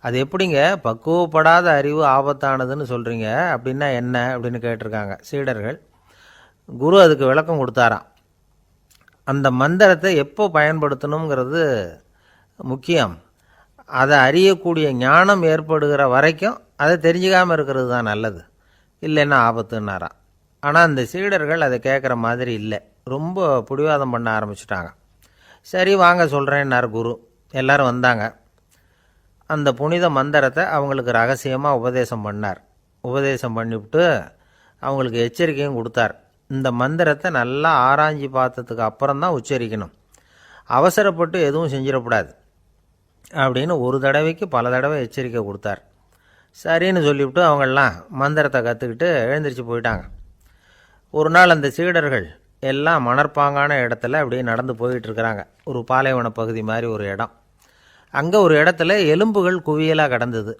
அது எப்படிங்க பக்குவப்படாத அறிவு ஆபத்தானதுன்னு சொல்கிறீங்க, அப்படின்னா என்ன அப்படின்னு கேட்டிருக்காங்க சீடர்கள். குரு அதுக்கு விளக்கம் கொடுத்தாராம். அந்த மந்திரத்தை எப்போ பயன்படுத்தணுங்கிறது முக்கியம். அதை அறியக்கூடிய ஞானம் ஏற்படுகிற வரைக்கும் அதை தெரிஞ்சுக்காமல் இருக்கிறது தான் நல்லது, இல்லைன்னா ஆபத்துன்னாராம். ஆனால் அந்த சீடர்கள் அதை கேட்குற மாதிரி இல்லை, ரொம்ப பிடிவாதம் பண்ண ஆரம்பிச்சிட்டாங்க. சரி வாங்க சொல்கிறேன்னார் குரு. எல்லாரும் வந்தாங்க. அந்த புனித மந்திரத்தை அவங்களுக்கு ரகசியமாக உபதேசம் பண்ணார். உபதேசம் பண்ணிவிட்டு அவங்களுக்கு எச்சரிக்கையும் கொடுத்தார். இந்த மந்திரத்தை நல்லா ஆராய்ச்சி பார்த்ததுக்கு அப்புறம்தான் உச்சரிக்கணும், அவசரப்பட்டு எதுவும் செஞ்சிடக்கூடாது அப்படின்னு ஒரு தடவைக்கு பல தடவை எச்சரிக்கை கொடுத்தார். சரின்னு சொல்லிவிட்டு அவங்கெல்லாம் மந்திரத்தை கற்றுக்கிட்டு எழுந்திரிச்சு போயிட்டாங்க. ஒரு நாள் அந்த சீடர்கள் எல்லாம் மணற்பாங்கான இடத்துல அப்படியே நடந்து போயிட்டுருக்கிறாங்க. ஒரு பாலைவன பகுதி மாதிரி ஒரு இடம். அங்கே ஒரு இடத்துல எலும்புகள் குவியலாக கிடந்தது.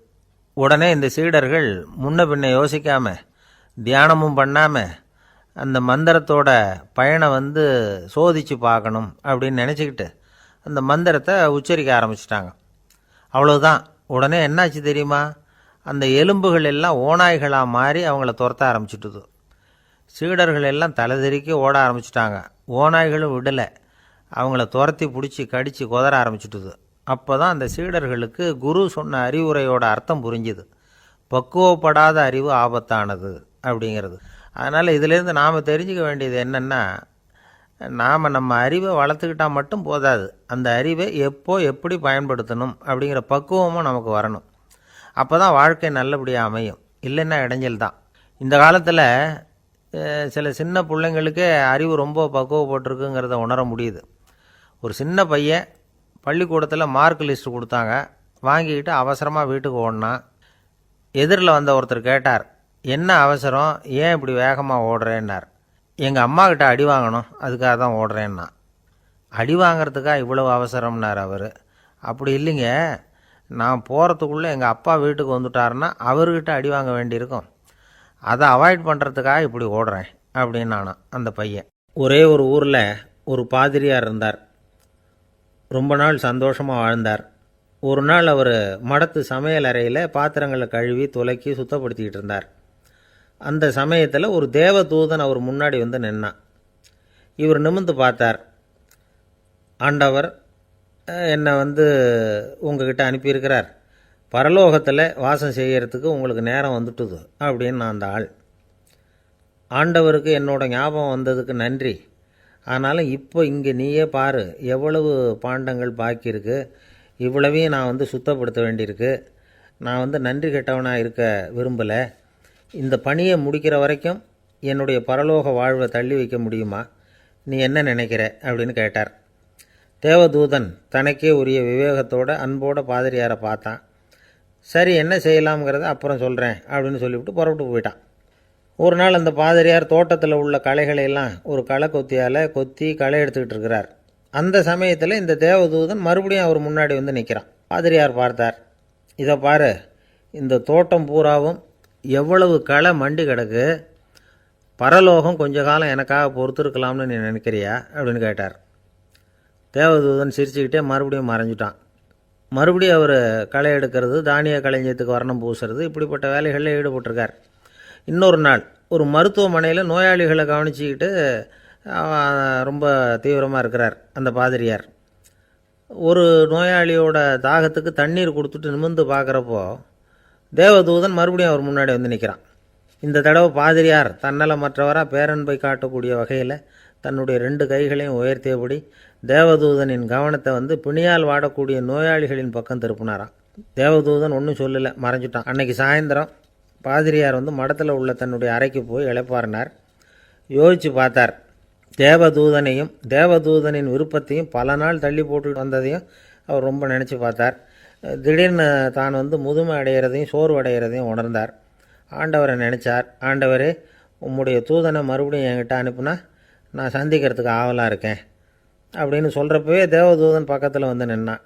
உடனே இந்த சீடர்கள் முன்ன பின்ன யோசிக்காமல், தியானமும் பண்ணாமல், அந்த மந்திரத்தோட பயனை சோதித்து பார்க்கணும் அப்படின்னு நினச்சிக்கிட்டு அந்த மந்திரத்தை உச்சரிக்க ஆரம்பிச்சிட்டாங்க. அவ்வளோதான். உடனே என்னாச்சு தெரியுமா? அந்த எலும்புகள் எல்லாம் ஓநாய்களாக மாறி அவங்கள துரத்த ஆரம்பிச்சிட்டுது. சீடர்கள் எல்லாம் தலைதெறிக்க ஓட ஆரம்பிச்சிட்டாங்க. ஓநாய்களும் விடலை, அவங்கள துரத்தி பிடிச்சி கடித்து கொதற ஆரம்பிச்சிட்டுது. அப்போ தான் அந்த சீடர்களுக்கு குரு சொன்ன அறிவுரையோட அர்த்தம் புரிஞ்சுது. பக்குவப்படாத அறிவு ஆபத்தானது அப்படிங்கிறது. அதனால் இதிலேருந்து நாம் தெரிஞ்சுக்க வேண்டியது என்னென்னா, நாம் நம்ம அறிவை வளர்த்துக்கிட்டால் மட்டும் போதாது, அந்த அறிவை எப்போ எப்படி பயன்படுத்தணும் அப்படிங்கிற பக்குவமும் நமக்கு வரணும். அப்போ தான் வாழ்க்கை நல்லபடியாக அமையும், இல்லைன்னா இடைஞ்சல் தான். இந்த காலத்தில் சில சின்ன பிள்ளைங்களுக்கே அறிவு ரொம்ப பக்குவப்பட்டிருக்குங்கிறத உணர முடியுது. ஒரு சின்ன பையன் பள்ளிக்கூடத்தில் மார்க் லிஸ்ட்டு கொடுத்தாங்க, வாங்கிக்கிட்டு அவசரமாக வீட்டுக்கு ஓடினான். எதிரில் வந்த ஒருத்தர் கேட்டார், என்ன அவசரம், ஏன் இப்படி வேகமாக ஓடுறேன்னார். எங்கள் அம்மா கிட்ட அடி வாங்கணும், அதுக்காக தான் ஓடுறேன்னா. அடி வாங்கிறதுக்காக இவ்வளவு அவசரம்னார் அவர். அப்படி இல்லைங்க, நான் போகிறதுக்குள்ளே எங்கள் அப்பா வீட்டுக்கு வந்துட்டாருன்னா அவர்கிட்ட அடி வாங்க வேண்டியிருக்கும், அதை அவாய்ட் பண்ணுறதுக்காக இப்படி ஓடுறேன் அப்படின்னு நானும். அந்த பையன் ஒரே ஒரு ஊரில் ஒரு பாதிரியார் இருந்தார். ரொம்ப நாள் சந்தோஷமாக வாழ்ந்தார். ஒரு நாள் அவர் மடத்து சமையல் அறையில் பாத்திரங்களை கழுவி துலக்கி சுத்தப்படுத்திக்கிட்டு இருந்தார். அந்த சமயத்தில் ஒரு தேவதூதன் அவர் முன்னாடி நின்னான். இவர் நிமிர்ந்து பார்த்தார். ஆண்டவர் என்னை உங்ககிட்ட அனுப்பியிருக்கிறார், பரலோகத்தில் வாசம் செய்யறதுக்கு உங்களுக்கு நேரம் வந்துட்டுது அப்படின்னு நான் அந்த ஆள். ஆண்டவருக்கு என்னோட ஞாபகம் வந்ததுக்கு நன்றி. ஆனாலும் இப்போ இங்கே நீயே பாரு, எவ்வளவு பாண்டங்கள் பாக்கி இருக்குது, இவ்வளவையும் நான் சுத்தப்படுத்த வேண்டியிருக்கு. நான் நன்றி கெட்டவனாக இருக்க விரும்பலை. இந்த பணியை முடிக்கிற வரைக்கும் என்னுடைய பரலோக வாழ்வை தள்ளி வைக்க முடியுமா, நீ என்ன நினைக்கிற அப்படின்னு கேட்டார். தேவதூதன் தனக்கே உரிய விவேகத்தோட அன்போட பாதிரியாரை பார்த்தான். சரி, என்ன செய்யலாம்ங்கிறத அப்புறம் சொல்கிறேன் அப்படின்னு சொல்லிவிட்டு புறப்பட்டு போயிட்டான். ஒரு நாள் அந்த பாதிரியார் தோட்டத்தில் உள்ள களைகளை எல்லாம் ஒரு களை கொத்தியால் கொத்தி களை எடுத்துக்கிட்டு இருக்கிறார். அந்த சமயத்தில் இந்த தேவதூதன் மறுபடியும் அவர் முன்னாடி நிற்கிறான். பாதிரியார் பார்த்தார். இதை பாரு, இந்த தோட்டம் பூராவும் எவ்வளவு களை மண்டி கிடக்கு, பரலோகம் கொஞ்ச காலம் எனக்காக பொறுத்திருக்கலாம்னு நீ நினைக்கிறியா அப்படின்னு கேட்டார். தேவதூதன் சிரிச்சுக்கிட்டே மறுபடியும் மறைஞ்சிட்டான். மறுபடியும் அவர் களை எடுக்கிறது, தானிய களஞ்சியத்துக்கு வர்ணம் பூசுறது, இப்படிப்பட்ட வேலைகளில் ஈடுபட்டிருக்கார். இன்னொரு நாள் ஒரு மருத்துவமனையில் நோயாளிகளை கவனிச்சிக்கிட்டு ரொம்ப தீவிரமாக இருக்கிறார் அந்த பாதிரியார். ஒரு நோயாளியோட தாகத்துக்கு தண்ணீர் கொடுத்துட்டு நிமிர்ந்து பார்க்குறப்போ தேவதூதன் மறுபடியும் அவர் முன்னாடி நிற்கிறான். இந்த தடவை பாதிரியார் தன்னலமற்றவராக பேரன்பை காட்டக்கூடிய வகையில் தன்னுடைய 2 கைகளையும் உயர்த்தியபடி தேவதூதனின் கவனத்தை பிணியால் வாடக்கூடிய நோயாளிகளின் பக்கம் திருப்பினாராம். தேவதூதன் ஒன்றும் சொல்லலை, மறைஞ்சிட்டான். அன்னைக்கு சாயந்தரம் பாதிரியார் மடத்தில் உள்ள தன்னுடைய அறைக்கு போய் இளைப்பாறினார். யோசித்து பார்த்தார். தேவதூதனையும் தேவதூதனின் விருப்பத்தையும் பல நாள் தள்ளி போட்டு வந்ததையும் அவர் ரொம்ப நினச்சி பார்த்தார். திடீர்னு தான் முதுமை அடைகிறதையும் சோர்வு அடைகிறதையும் உணர்ந்தார். ஆண்டவரை நினச்சார். ஆண்டவரே, உம்முடைய தூதனை மறுபடியும் என்கிட்ட அனுப்புனா நான் சந்திக்கிறதுக்கு ஆவலாக இருக்கேன் அப்படின்னு சொல்கிறப்பவே தேவதூதன் பக்கத்தில் வந்து நின்னான்.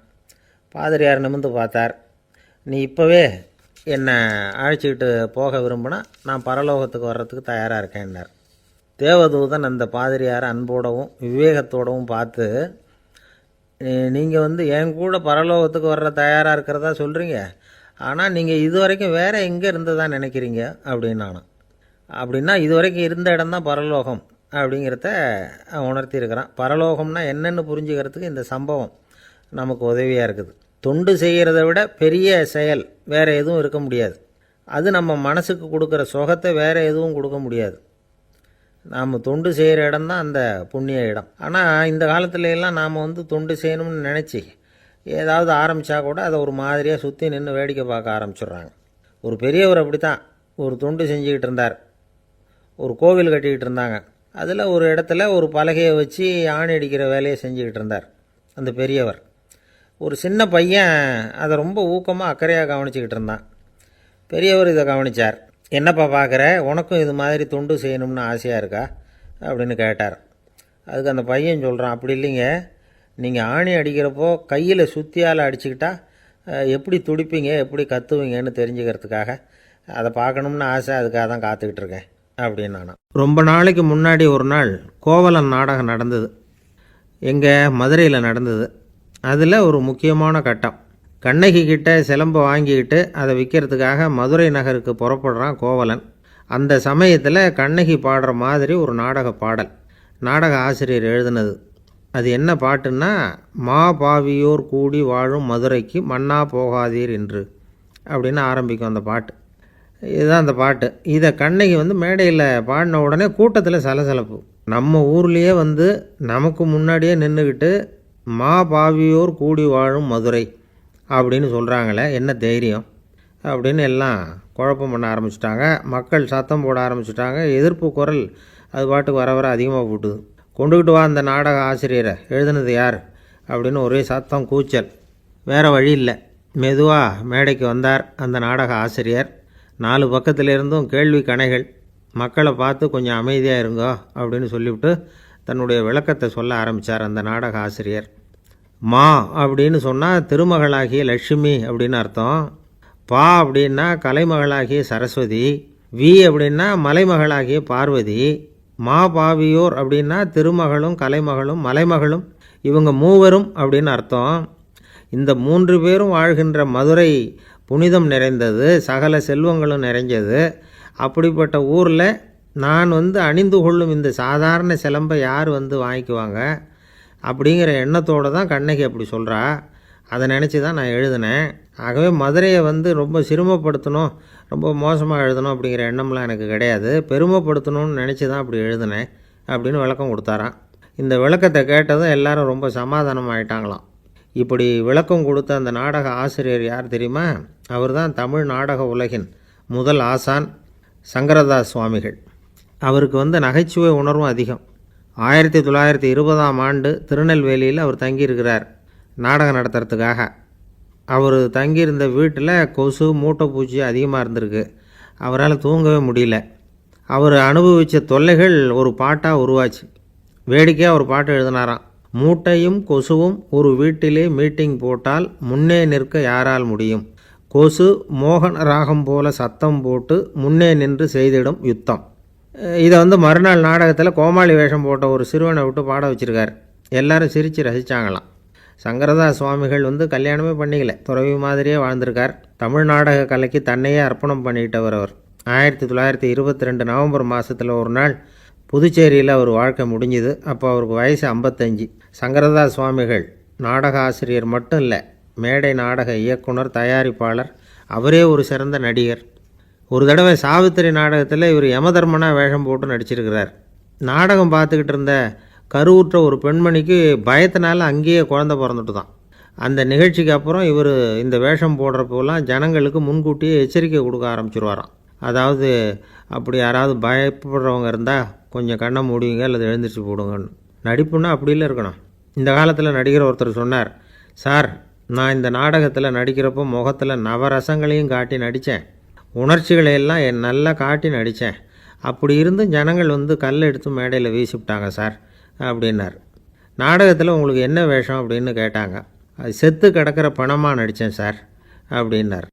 பாதிரியார் நிமிர்ந்து பார்த்தார். நீ இப்போவே என்னை அழைச்சிக்கிட்டு போக விரும்பினா நான் பரலோகத்துக்கு வர்றதுக்கு தயாராக இருக்கேன்னார். தேவதூதன் அந்த பாதிரியார் அன்போடவும் விவேகத்தோடவும் பார்த்து, நீங்கள் என் கூட பரலோகத்துக்கு வர்ற தயாராக இருக்கிறதா சொல்கிறீங்க, ஆனால் நீங்கள் இது வரைக்கும் வேறு எங்கே இருந்ததா நினைக்கிறீங்க அப்படின்னு நானும். அப்படின்னா இது வரைக்கும் இருந்த இடம் தான் பரலோகம் அப்படிங்கிறத உணர்த்தியிருக்கிறான். பரலோகம்னா என்னென்னு புரிஞ்சுக்கிறதுக்கு இந்த சம்பவம் நமக்கு உதவியாக இருக்குது. தொண்டு செய்கிறத விட பெரிய செயல் வேறு எதுவும் இருக்க முடியாது. அது நம்ம மனசுக்கு கொடுக்குற சுகத்தை வேறு எதுவும் கொடுக்க முடியாது. நாம் தொண்டு செய்கிற இடம் தான் அந்த புண்ணிய இடம். ஆனால் இந்த காலத்துல எல்லாம் நாம் தொண்டு செய்யணும்னு நினச்சி ஏதாவது ஆரம்பித்தா கூட அதை ஒரு மாதிரியாக சுற்றி நின்று வேடிக்கை பார்க்க ஆரம்பிச்சிடுறாங்க. ஒரு பெரியவர் அப்படி தான் ஒரு தொண்டு செஞ்சுக்கிட்டு இருந்தார். ஒரு கோவில் கட்டிக்கிட்டு இருந்தாங்க. அதில் ஒரு இடத்துல ஒரு பலகையை வச்சு ஆணி அடிக்கிற வேலையை செஞ்சுக்கிட்டு இருந்தார் அந்த பெரியவர். ஒரு சின்ன பையன் அதை ரொம்ப ஊக்கமாக அக்கறையாக கவனிச்சிக்கிட்டு இருந்தான். பெரியவர் இதை கவனித்தார். என்னப்பா பார்க்குற, உனக்கும் இது மாதிரி தொண்டு செய்யணும்னு ஆசையாக இருக்கா அப்படின்னு கேட்டார். அதுக்கு அந்த பையன் சொல்கிறான், அப்படி இல்லைங்க, நீங்கள் ஆணி அடிக்கிறப்போ கையில் சுத்தியால் அடிச்சுக்கிட்டா எப்படி துடிப்பீங்க எப்படி கத்துவீங்கன்னு தெரிஞ்சுக்கிறதுக்காக அதை பார்க்கணும்னு ஆசை, அதுக்காக தான் காத்துக்கிட்டு இருக்கேன் அப்படின்னு நானும். ரொம்ப நாளைக்கு முன்னாடி ஒரு நாள் கோவலன் நாடகம் நடந்தது. எங்கள் மதுரையில் நடந்தது. அதில் ஒரு முக்கியமான கட்டம். கண்ணகி கிட்ட சிலம்பை வாங்கிக்கிட்டு அதை விற்கிறதுக்காக மதுரை நகருக்கு புறப்படுறான் கோவலன். அந்த சமயத்தில் கண்ணகி பாடுற மாதிரி ஒரு நாடக பாடல் நாடக ஆசிரியர் எழுதினது. அது என்ன பாட்டுன்னா, மா பாவியோர் கூடி வாழும் மதுரைக்கு மன்னா போகாதீர் என்று அப்படின்னு ஆரம்பிக்கும் அந்த பாட்டு. இதுதான் அந்த பாட்டு. இதை கண்ணகி மேடையில் பாடின உடனே கூட்டத்தில் சலசலப்பு. நம்ம ஊர்லேயே நமக்கு முன்னாடியே நின்றுக்கிட்டு மா பாவியோர் கூடி வாழும் மதுரை அப்படின்னு சொல்கிறாங்களே, என்ன தைரியம் அப்படின்னு எல்லாம் குழப்பம் பண்ண ஆரம்பிச்சிட்டாங்க. மக்கள் சத்தம் போட ஆரம்பிச்சிட்டாங்க. எதிர்ப்பு குரல் அது பாட்டுக்கு வர வர அதிகமாக போட்டுது. கொண்டுக்கிட்டு வா அந்த நாடக ஆசிரியரை, எழுதுனது யார் அப்படின்னு ஒரே சத்தம் கூச்சல். வேறு வழி இல்லை. மெதுவாக மேடைக்கு வந்தார் அந்த நாடக ஆசிரியர். 4 பக்கத்திலிருந்தும் கேள்வி கணைகள். மக்களை பார்த்து கொஞ்சம் அமைதியாக இருங்கோ அப்படின்னு சொல்லிவிட்டு தன்னுடைய விளக்கத்தை சொல்ல ஆரம்பித்தார் அந்த நாடக ஆசிரியர். மா அப்படின்னு சொன்னால் திருமகளாகிய லட்சுமி அப்படின்னு அர்த்தம். பா அப்படின்னா கலைமகளாகிய சரஸ்வதி. வி அப்படின்னா மலைமகளாகிய பார்வதி. மா பாவியோர் அப்படின்னா திருமகளும் கலைமகளும் மலைமகளும், இவங்க மூவரும் அப்படின்னு அர்த்தம். இந்த 3 பேரும் வாழ்கின்ற மதுரை புனிதம் நிறைந்தது, சகல செல்வங்களும் நிறைஞ்சது. அப்படிப்பட்ட ஊரில் நான் அணிந்து கொள்ளும் இந்த சாதாரண சிலம்பை யார் வாங்கிக்குவாங்க அப்படிங்கிற எண்ணத்தோடு தான் கண்ணகி அப்படி சொல்கிறா. அதை நினச்சி தான் நான் எழுதினேன். ஆகவே மதுரையை ரொம்ப சிரமப்படுத்தணும், ரொம்ப மோசமாக எழுதணும் அப்படிங்கிற எண்ணம்லாம் எனக்கு கிடையாது. பெருமைப்படுத்தணும்னு நினச்சி தான் அப்படி எழுதினேன் அப்படின்னு விளக்கம் கொடுத்தாராம். இந்த விளக்கத்தை கேட்டதும் எல்லாரும் ரொம்ப சமாதானம் ஆகிட்டாங்களாம். இப்படி விளக்கம் கொடுத்த அந்த நாடக ஆசிரியர் யார் தெரியுமா? அவர் தான் தமிழ் நாடக உலகின் முதல் ஆசான் சங்கரதாஸ் சுவாமிகள். அவருக்கு நகைச்சுவை உணர்வும் அதிகம். 1920ஆம் ஆண்டு திருநெல்வேலியில் அவர் தங்கியிருக்கிறார் நாடகம் நடத்துறதுக்காக. அவர் தங்கியிருந்த வீட்டில் கொசு மூட்டைப்பூச்சி அதிகமாக இருந்திருக்கு. அவரால் தூங்கவே முடியல. அவர் அனுபவித்த தொல்லைகள் ஒரு பாட்டாக உருவாச்சு. வேடிக்கையாக ஒரு பாட்டு எழுதினாராம். மூட்டையும் கொசுவும் ஒரு வீட்டிலே மீட்டிங் போட்டால் முன்னே நிற்க யாரால் முடியும்? கொசு மோகன ராகம் போல சத்தம் போட்டு முன்னே நின்று செய்திடும் யுத்தம். இதை மறுநாள் நாடகத்தில் கோமாளி வேஷம் போட்ட ஒரு சிறுவனை விட்டு பாட வச்சுருக்கார். எல்லாரும் சிரித்து ரசித்தாங்களாம். சங்கரதாஸ் சுவாமிகள் கல்யாணமே பண்ணிக்கல, துறவி மாதிரியே வாழ்ந்திருக்கார். தமிழ் நாடக கலைக்கு தன்னையே அர்ப்பணம் பண்ணிக்கிட்டவர் அவர். 1922 நவம்பர் மாதத்தில் ஒரு நாள் புதுச்சேரியில் அவர் வாழ்க்கை முடிஞ்சுது. அப்போ அவருக்கு வயசு 55. சங்கரதாஸ் சுவாமிகள் நாடக ஆசிரியர் மட்டும் இல்லை, மேடை நாடக இயக்குனர், தயாரிப்பாளர், அவரே ஒரு சிறந்த நடிகர். ஒரு தடவை சாவித்திரி நாடகத்தில் இவர் யமதர்மனாக வேஷம் போட்டு நடிச்சிருக்கிறார். நாடகம் பார்த்துக்கிட்டு இருந்த கருவுற்ற ஒரு பெண்மணிக்கு பயத்தினால அங்கேயே குழந்தை பிறந்துட்டு தான். அந்த நிகழ்ச்சிக்கு அப்புறம் இவர் இந்த வேஷம் போடுறப்போலாம் ஜனங்களுக்கு முன்கூட்டியே எச்சரிக்கை கொடுக்க ஆரம்பிச்சிருவாராம். அதாவது அப்படி யாராவது பயப்படுறவங்க இருந்தால் கொஞ்சம் கண்ணை மூடிங்க அல்லது எழுந்திரிச்சு போடுங்கன்னு. நடிப்புன்னா அப்படிலாம் இருக்கணும். இந்த காலத்தில் நடிகர் ஒருத்தர் சொன்னார், சார் நான் இந்த நாடகத்தில் நடிக்கிறப்போ முகத்தில் நவரசங்களையும் காட்டி நடித்தேன், உணர்ச்சிகளையெல்லாம் நல்லா காட்டி நடித்தேன். அப்படி இருந்தும் ஜனங்கள் வந்து கல் எடுத்து மேடையில் வீசிவிட்டாங்க சார் அப்படின்னார். நாடகத்தில் உங்களுக்கு என்ன வேஷம் அப்படின்னு கேட்டாங்க. அது செத்து கிடக்கிற பணமாக நடித்தேன் சார் அப்படின்னார்.